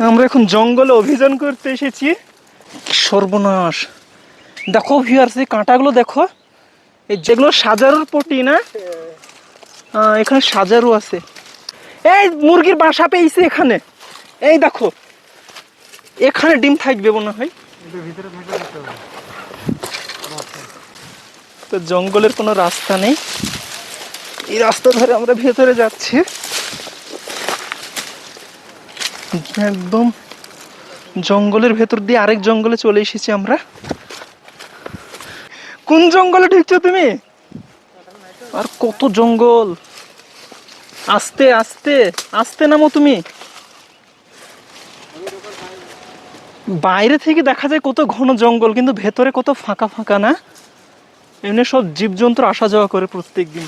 আমরা এখন জঙ্গলে অভিযান করতে এসেছি। সর্বনাশ, দেখো ভিউয়ার্স, এই কাঁটাগুলো দেখো, এই যেগুলো সাজারুর পটি না, এখানে সাজারু আছে। এই মুরগির বাসা পেয়েছে এখানে, এই দেখো এখানে ডিম থাকবে মনে হয়। তো জঙ্গলের কোনো রাস্তা নেই, এই রাস্তা ধরে আমরা ভেতরে যাচ্ছি। একদম জঙ্গলের ভেতর দিয়ে আরেক জঙ্গলে চলে এসেছি আমরা। কোন জঙ্গলে ঢুকছো তুমি? আর কত জঙ্গল, আস্তে আস্তে আস্তে নামো তুমি। বাইরে থেকে দেখা যায় কত ঘন জঙ্গল, কিন্তু ভেতরে কত ফাঁকা ফাঁকা না। এমনি সব জীবজন্তু আসা যাওয়া করে প্রত্যেক দিন।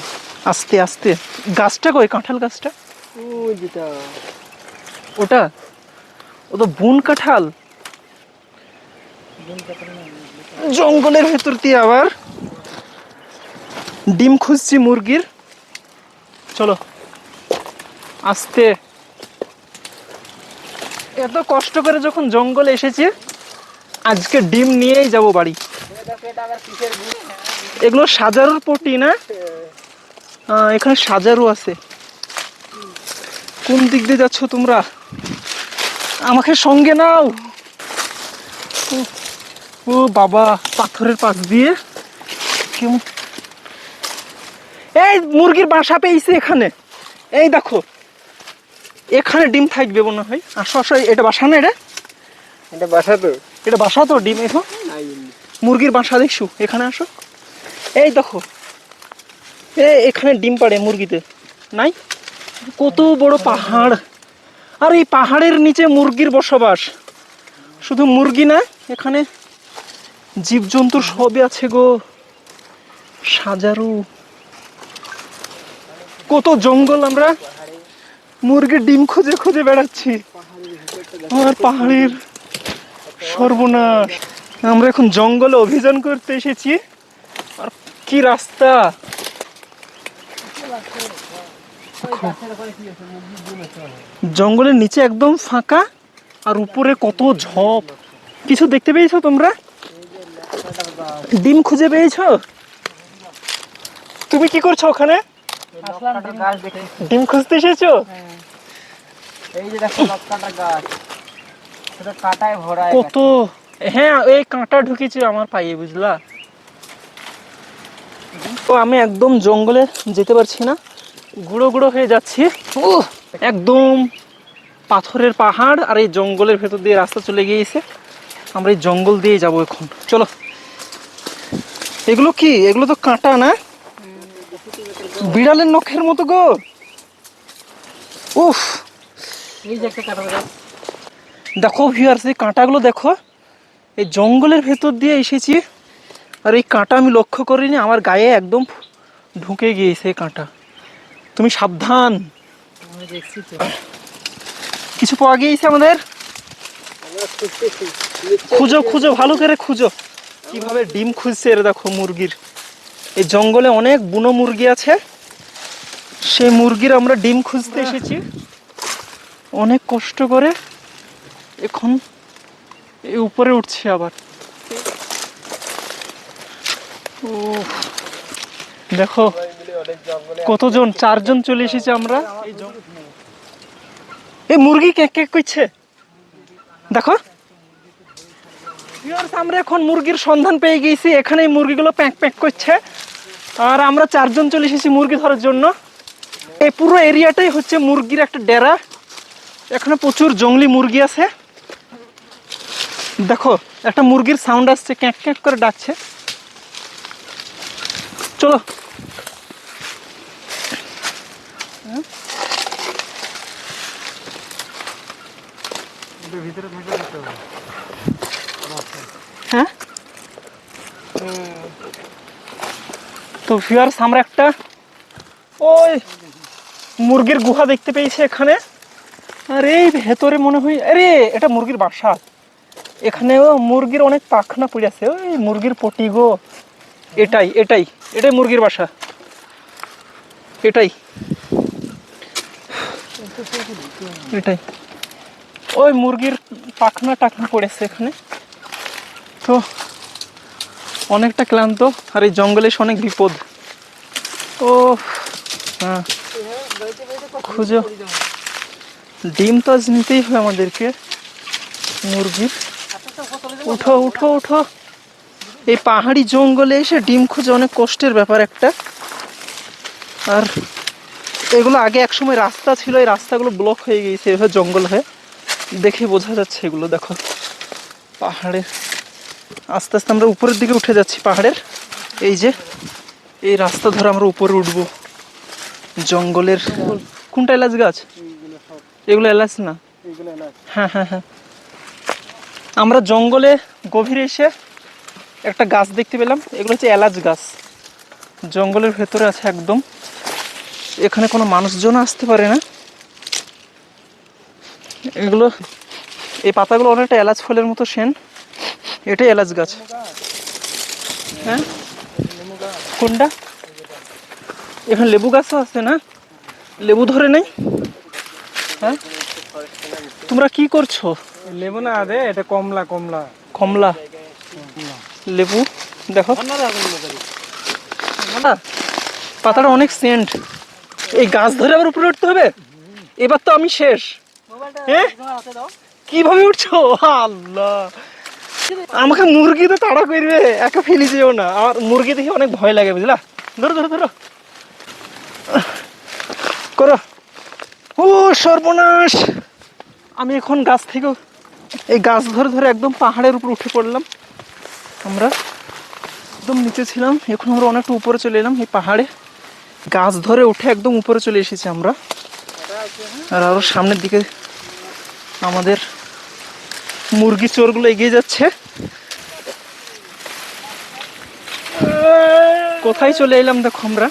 আস্তে আস্তে। গাছটা কই, কাঁঠাল গাছটা? ওটা ও তো বুন কাঁঠাল। জঙ্গলের ভেতর দিয়ে আবার ডিম খুঁজছি মুরগির। চলো আস্তে। এত কষ্ট করে যখন জঙ্গলে এসেছি, আজকে ডিম নিয়েই যাব বাড়ি। এগুলো সাজারুর পটি না, এখানে সাজারু আছে। কোন দিক দিয়ে যাচ্ছ তোমরা? আমাকে সঙ্গে নাও। ও বাবা, পাথরের পাশ দিয়ে কেমন। এই মুরগির বাসা পেয়েছে এখানে, এই দেখো এখানে ডিম থাকবে মনে হয়। আসো আসো, এটা বাসা না? এটা বাসা তো, এটা বাসা তো। ডিম এখন মুরগির বাসা দেখছো, এখানে আসো। এই দেখো এখানে ডিম পাড়ে মুরগিতে নাই। কত বড় পাহাড়, আর এই পাহাড়ের নিচে মুরগির বসবাস। শুধু মুরগি না, এখানে জীবজন্তুর সবই আছে গো। সাজারু, কত জঙ্গল। আমরা মুরগির ডিম খুঁজে খুঁজে বেড়াচ্ছি। আর পাহাড়ের সর্বনাশ। আমরা এখন জঙ্গলে অভিযান করতে এসেছি। আর কি রাস্তা, জঙ্গলের নিচে একদম ফাঁকা, আর উপরে কত ঝোপ। কিছু দেখতে পেয়েছো তোমরা? ডিম খুঁজে পেয়েছো? তুমি কি করছো ওখানে? ডিম খুঁজতে এসেছো? কত, হ্যাঁ এই কাঁটা ঢুকেছে আমার পায়ে, বুঝলা? তো আমি একদম জঙ্গলে যেতে পারছি না, গুঁড়ো গুঁড়ো হয়ে যাচ্ছি। একদম পাথরের পাহাড়, আর এই জঙ্গলের ভেতর দিয়ে রাস্তা চলে গিয়েছে। আমরা এই জঙ্গল দিয়ে যাবো এখন। চলো। এগুলো কি? এগুলো তো কাঁটা না, বিড়ালের নখের মতো গো। উফ, দেখো ভিউয়ার্স, এই কাঁটাগুলো দেখো। এই জঙ্গলের ভেতর দিয়ে এসেছি, আর এই কাঁটা আমি লক্ষ্য করিনি, আমার গায়ে একদম ঢুকে গিয়েছে এই কাঁটা। তুমি সাবধান। কিছু পাওয়া গিয়েছে আমাদের? খুঁজো খুঁজো, ভালো করে খুঁজো। কিভাবে ডিম খুঁজছে এর দেখো মুরগির। এই জঙ্গলে অনেক বুনো মুরগি আছে, সেই মুরগির আমরা ডিম খুঁজতে এসেছি অনেক কষ্ট করে। এখন এই উপরে উঠছি আবার। ও দেখো কতজন, 4 জন চলে এসেছি আমরা। এই মুরগি কে কে করছে দেখো। আমরা এখন মুরগির সন্ধান পেয়ে গেছি, এখানে এই মুরগিগুলো প্যাক প্যাক করছে, আর আমরা 4 জন চলে এসেছি মুরগি ধরার জন্য। এই পুরো এরিয়াটাই হচ্ছে মুরগির একটা ডেরা। এখানে প্রচুর জঙ্গলি মুরগি আছে। দেখো একটা মুরগির সাউন্ড আসছে, ক্যাঁক ক্যাঁক করে ডাকছে। চলো। হ্যাঁ, তো ভিউয়ার্স, আমরা একটা ওই মুরগির গুহা দেখতে পেয়েছি এখানে। আর এই ভেতরে মনে হয়, আরে এটা মুরগির বাসা। এখানেও মুরগির অনেক পাখনা পড়ে আছে, ওই মুরগির পটি গো। এটাই এটাই এটাই মুরগির বাসা, এটাই এটাই। ওই মুরগির পাখনা টাখনা পড়েছে এখানে। তো অনেকটা ক্লান্ত, আর এই জঙ্গলে এসে অনেক বিপদ। ও হ্যাঁ, খুঁজো। ডিম তো আজ নিতেই হবে আমাদেরকে মুরগির। উঠো উঠো উঠো। এই পাহাড়ি জঙ্গলে এসে ডিম খুঁজে অনেক কষ্টের ব্যাপার একটা। আর এগুলো আগে একসময় রাস্তা ছিল, এই রাস্তাগুলো ব্লক হয়ে গিয়েছে এভাবে জঙ্গল হয়ে, দেখে বোঝা যাচ্ছে এগুলো। দেখো পাহাড়ে আস্তে আস্তে আমরা উপরের দিকে উঠে যাচ্ছি পাহাড়ের। এই যে এই রাস্তা ধরে আমরা উপরে উঠবো জঙ্গলের। কোনটা এলাচ গাছ? এগুলো এলাচ না? হ্যাঁ হ্যাঁ হ্যাঁ। আমরা জঙ্গলে গভীরে এসে একটা গাছ দেখতে পেলাম, এগুলো হচ্ছে এলাচ গাছ। জঙ্গলের ভেতরে আছে একদম, এখানে কোনো মানুষজন আসতে পারে না। এগুলো, এই পাতাগুলো অনেকটা এলাচ ফলের মতো সেন। এটাই এলাচ গাছ। হ্যাঁ কোনটা? এখানে লেবু গাছও আছে না? লেবু ধরে নেই? হ্যাঁ তোমরা কি করছো? লেবু না রে, এটা কমলা। কমলা কমলা লেবু দেখো, পাতাটা অনেক সেন্ট। এই গাছ ধরে আবার উপরে উঠতে হবে? এবার তো আমি শেষ। হ্যাঁ কিভাবে উঠছো? আল্লাহ, আমাকে মুরগি তো তাড়া করবে, একা ফেলে যেও না। আমার মুরগি দেখে অনেক ভয় লাগে, বুঝলা? ধরো ধরো ধরো করো। ও সর্বনাশ, আমি এখন গাছ থেকে, এই গাছ ধরে ধরে একদম পাহাড়ের উপর উঠে পড়লাম। আমরা একদম নিচে ছিলাম, এখন আমরা অনেকটা উপরে চলে এলাম। এই পাহাড়ে গাছ ধরে উঠে একদম উপরে চলে এসেছি আমরা। আর আরো সামনের দিকে আমাদের মুরগি চোরগুলো এগিয়ে যাচ্ছে। কোথায় চলে এলাম দেখো আমরা।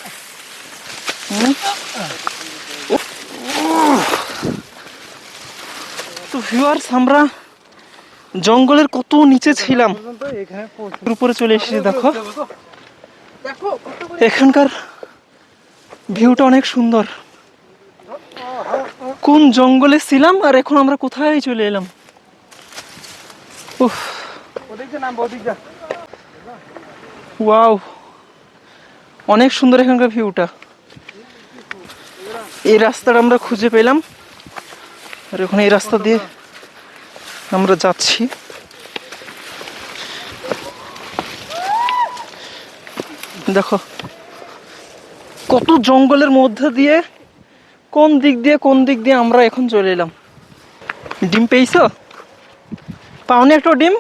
তো ভিউয়ার্স, আমরা জঙ্গলের কত নিচে ছিলাম, উপরে চলে এসেছি। দেখো এখানকার ভিউটা অনেক সুন্দর। কোন জঙ্গলে ছিলাম আর এখন আমরা কোথায় চলে এলাম। উফ, ওয়াও, অনেক সুন্দর এখানকার ভিউটা। এই রাস্তাটা আমরা খুঁজে পেলাম, আর এখন এই রাস্তা দিয়ে আমরা যাচ্ছি। দেখো কত জঙ্গলের মধ্যে দিয়ে কোন দিক দিয়ে আমরা এখন চলে এলাম। ডিম পেয়েছো? পাওনি একটা ডিম?